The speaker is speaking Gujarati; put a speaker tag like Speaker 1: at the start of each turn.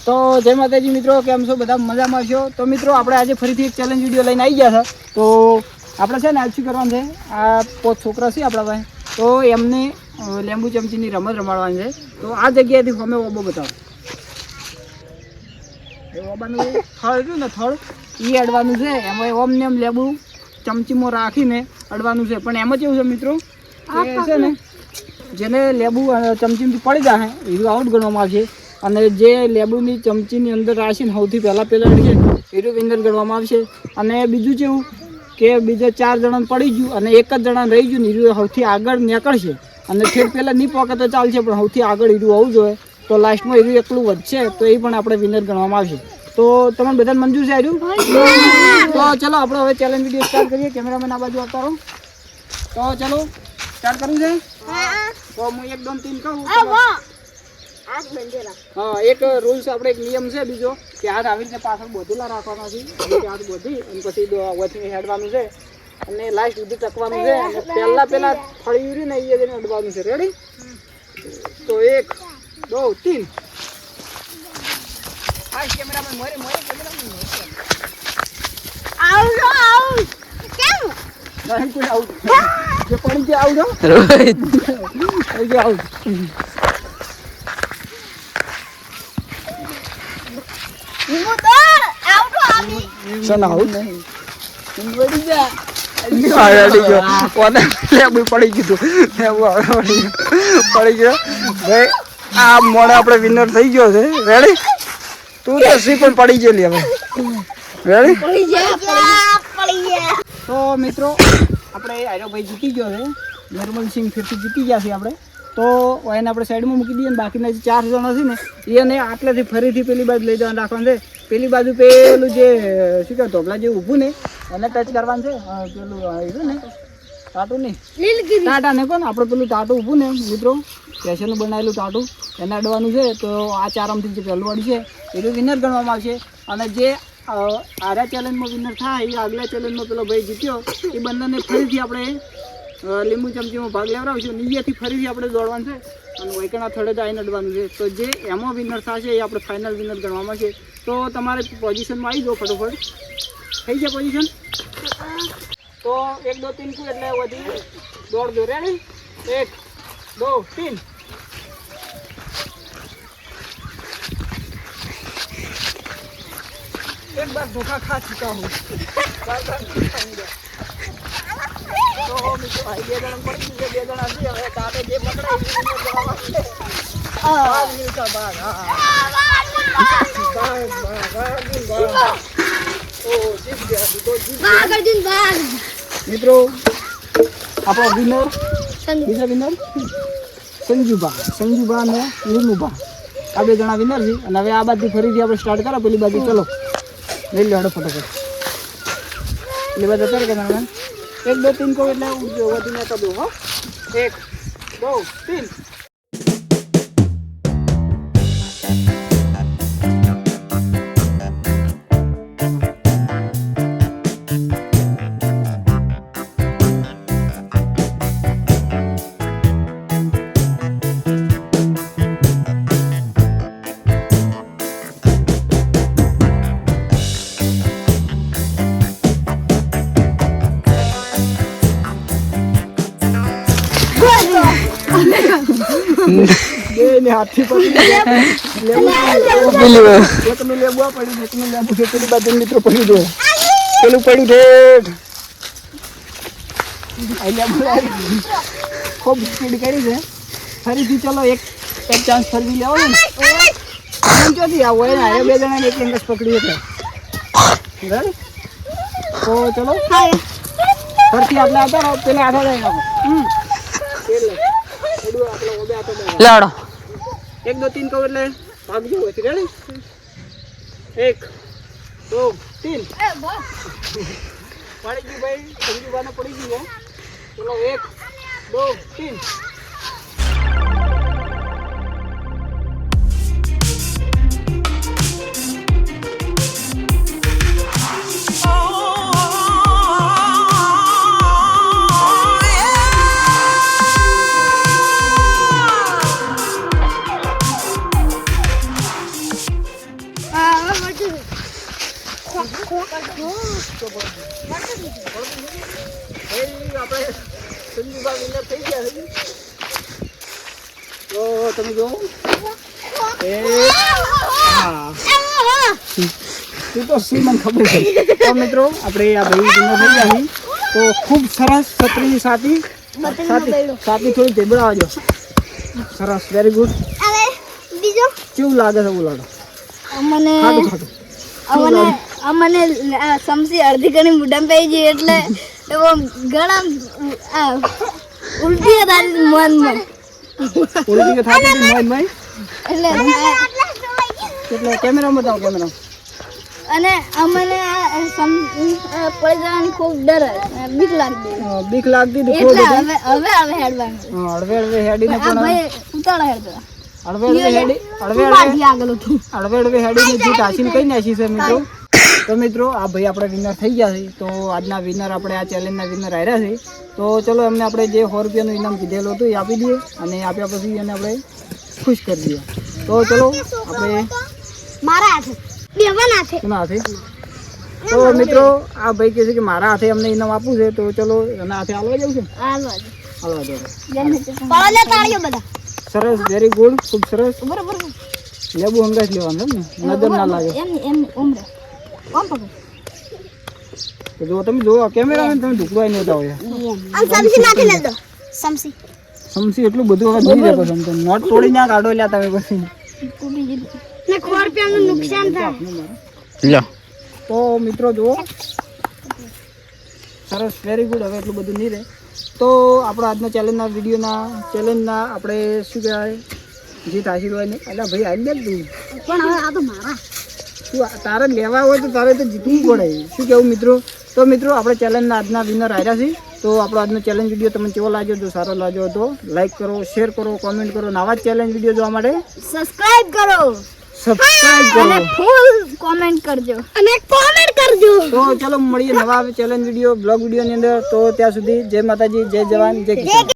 Speaker 1: તો જય માતાજી મિત્રો, કેમ છો બધા? મજામાં છો? તો મિત્રો આપણે આજે ફરીથી એક ચેલેન્જ વિડીયો લઈને આવી ગયા છે. તો આપણે છે ને આજ શું કરવાનું છે, આ 5 છોકરા છે આપણા પાસે, તો એમને લીંબુ ચમચીની રમત રમાડવાની છે. તો આ જગ્યાએથી અમે ઓબો બતાવો, એ ઓબાનું થળ રહ્યું ને, થળ એ અડવાનું છે. એમાં ઓમને એમ લીંબુ ચમચીમાં રાખીને અડવાનું છે. પણ એમાં કેવું છે મિત્રો, એ છે ને જેને લીંબુ ચમચીમાંથી પડી જાય એ આઉટ ગણવામાં આવશે, અને જે લીંબુની ચમચીની અંદર રાખીને સૌથી પહેલાં અડીએ એ વિનર ગણવામાં આવશે. અને બીજું કેવું કે બીજા 4 જણાને પડી ગયું અને એક જ જણાને રહી ગયું ને એ સૌથી આગળ નીકળશે. અને ફેર પહેલાં નહીં પહોંચે તો ચાલશે, પણ સૌથી આગળ હીરું હોવું જોઈએ. તો લાસ્ટમાં હીરું એકલું વધશે તો એ પણ આપણે વિનર ગણવામાં આવશે. તો તમને બધાને મંજૂર છે હીરું? તો ચલો આપણે હવે ચેલેન્જ વિડીયો સ્ટાર્ટ કરીએ. કેમેરામેન આ બાજુ આવતા રહો. તો ચલો સ્ટાર્ટ કરવું છે. તો હું 1 2 3 કહું. હા, એક રૂલ્સ આપણે એક નિયમ છે બીજો કે હાથ આવી રીતે પાછળ બોધેલા રાખવાના છે. હાથ બોધી અને પછી વચ્ચે હેડવાનું છે અને લાસ્ટ સુધી ટકવાનું છે. અને પહેલા ફળી રહ્યું ને એ જઈને અડવાનું છે. રેડી? તો 1 2 3. હા, કેમેરામેન મોરે કેમેરામેન આઉટ કેમ નહીં કોઈ આઉટ જે પડી ગયા આઉટ રોહિત આવી ગયા આઉટ. સના આઉટ નહીં પડી જા પડી ગયો ભાઈ. આ મોડે આપણે વિનર થઈ ગયો છે. રેડી? તું તો સી પણ પડી ગયેલી હવે. રેડી? તો મિત્રો આપણે આર્યો ભાઈ જીતી ગયો છે. નિર્મલસિંહ ફરીથી જીતી ગયા છે આપણે. તો એને આપણે સાઈડમાં મૂકી દઈએ. બાકીના જે 4 જણા છે ને એને આટલેથી ફરીથી પેલી બાજુ લઈ જવાનું રાખવાનું છે. પેલી બાજુ પેલું જે શું કહેવાય ધોબલા જે ઊભું ને એને ટચ કરવાનું છે. પેલું આવ્યું ને ટાટું નહીં, ટાટા ને કોણ આપણે પેલું ટાટું ઊભું ને મિત્રો, સ્પેશિયલ બનાવેલું ટાટું એને અડવાનું છે. તો આ 4 આમથી જે પહેલું અડી છે એ વિનર ગણવામાં આવશે. અને જે આરા ચેલેન્જમાં વિનર થાય એ આગલા ચેલેન્જમાં પેલો ભાઈ જીત્યો એ બંનેને ફરીથી આપણે લીંબુ ચમચીમાં ભાગ લેવડાવીશું. નીચેથી ફરીથી આપણે દોડવાનું છે અને વૈકણા થડે જ આવીને અડવાનું છે. તો જે એમાં વિનર થશે એ આપણે ફાઇનલ વિનર ગણવામાં છે. તો તમારે પોઝિશનમાં આવી જાઓ ફટોફટ. થઈ જાય પોઝિશન? તો 1 2 3 કુ એટલે વધી દોડજો. રેડી? 1 2 3. एक बार धोखा खा चुका हूँ. तो મિત્રો ભાઈ 2 જણા પડી ગયું છે. 2 જણા છે હવે તારે જે પકડાય મિત્રો આપણો વિનર બીજા વિનર સંજુભા અને નીલુભા આ 2 જણા વિનર છે. અને હવે આ બાજુ ફરીથી આપણે સ્ટાર્ટ કરો. પેલી બાજુ ચલો લઈ લો ફટાફટ. પેલી બાજુ અત્યારે કે 1 2 3 કહો એટલે વધીને કરી દો. હો 1 2 3. ને હાથથી પડી એકનું લેબુ પડ્યું, એકનું લેબુ છે પેલી બાજુ મિત્રો પડ્યું છે. પેલું પડ્યું છે ખૂબ સ્પીડ કરી છે. ફરીથી ચલો એક ચાન્સ ફરી લેવો ને. ચોથી આવો એને 2 જણાને એક ઇંગ્લિશ પકડી એટલે રાઈટ. તો ચલો ફરતી આપણે આવતા રહો. પેલા આઠા જાય લાડો 1 2 3 કહો એટલે ભાગ જેવું હોય છે. રેડી? 1 2 3. પડી ગયું ભાઈ, સંજુભાને પડી ગયું. ચલો 1 2 3. આપણા વિનર થઈ ગયા છે. તો તમે જો હા તું તો શું મને ખબર છે. તો મિત્રો આપણે આ ભાઈ વિનર થઈ ગયા છે. તો ખૂબ સરસ છત્રીની સાથી થોડી ઝેબડાવજો. સરસ, વેરી ગુડ.
Speaker 2: હવે બીજો
Speaker 1: કેવું લાગે છે ઉલાડો?
Speaker 2: અમને
Speaker 1: ખાટું ખાટું
Speaker 2: અમને સમસી અડધી ઘણી મુઢામ પડી ગઈ એટલે એવો ઘણા ઉલટી તારી મનમાં
Speaker 1: ઉલટી કે થાતી હતી મોય
Speaker 2: એટલે
Speaker 1: એટલે કેમેરામાં બતાવો કેમેરા.
Speaker 2: અને અમને પડી જવાની ખૂબ ડર બીક લાગતી
Speaker 1: બીક લાગતી હતી ખૂબ
Speaker 2: એટલે
Speaker 1: બધી.
Speaker 2: હવે હેડવાનું
Speaker 1: હળવે હળવે હેડીને
Speaker 2: આ
Speaker 1: પણ
Speaker 2: ભાઈ ઉતાળા હેડતા
Speaker 1: હળવે હળવે હેડી
Speaker 2: આગળ હતું
Speaker 1: હળવે હેડીને જીત હાસિલ કરી નાખી છે મિત્રો. તો મિત્રો આ ભાઈ આપણે વિનર થઈ ગયા છે. તો આજના વિનર આપણે આ ચેલેન્જના વિનર આવ્યા છે. તો ચલો એમને આપણે જે 100 રૂપિયાનું ઇનામ કીધેલું હતું એ આપી દઈએ અને આપ્યા પછી એને આપણે ખુશ કરી દઈએ. તો ચલો આપણે
Speaker 2: મારા હાથે બેવાના હાથે
Speaker 1: કોના હાથે? તો મિત્રો આ ભાઈ કહે છે કે મારા હાથે અમને ઇનામ આપવું છે. તો ચલો એના હાથે હાલવા જવું છે.
Speaker 2: હાલવા
Speaker 1: હાલવા દો.
Speaker 2: પાડો તાળીઓ બધા
Speaker 1: સરસ, વેરી ગુડ, ખૂબ સરસ.
Speaker 2: બરોબર
Speaker 1: લેબુ હંગાત લેવાનું એમ ને, નજર ના લાગે.
Speaker 2: એમ ઉમરે ઓમ પકડ
Speaker 1: તો જો તમે જોવો કેમેરામેન તમે ઢુકવાય નહોતા હોય.
Speaker 2: આમ સમસી નાખી લેજો સમસી
Speaker 1: સમસી એટલું બધું હવે નહીં રહેતો સમતો. નોટ તોડી ના કાઢો લ્યા તમે પછી.
Speaker 2: ને 100 રૂપિયાનું નુકસાન થાય
Speaker 3: લ્યો
Speaker 1: તો મિત્રો જુઓ સરસ, વેરી ગુડ. હવે એટલું બધું નહીં રહે. તો આપણો આજના ચેલેન્જના આપણે શું કહેવાય જીત હાસિલ હોય ને એટલે ભાઈ હાલ દે તું.
Speaker 2: પણ હવે આ તો મારા
Speaker 1: તું તારે લેવા હોય તો તારે તો જીતવું પડે. શું કહેવું મિત્રો? તો મિત્રો આપણે ચેલેન્જના આજના વિનર આવ્યા છીએ. તો આપણો આજનો ચેલેન્જ વિડીયો તમને કેવો લાગ્યો? જો સારો લાગ્યો તો લાઈક કરો, શેર કરો, કોમેન્ટ કરો. નવા ચેલેન્જ વિડીયો જોવા માટે
Speaker 2: સબસ્ક્રાઇબ કરો
Speaker 1: સબસ્ક્રાઇબ કરો
Speaker 2: અને ફૂલ કોમેન્ટ કરજો
Speaker 1: તો ચલો મળીએ નવા ચેલેન્જ વિડીયો બ્લોગ વિડીયોની અંદર. તો ત્યાં સુધી જય માતાજી, જય જવાન, જય કિસાન.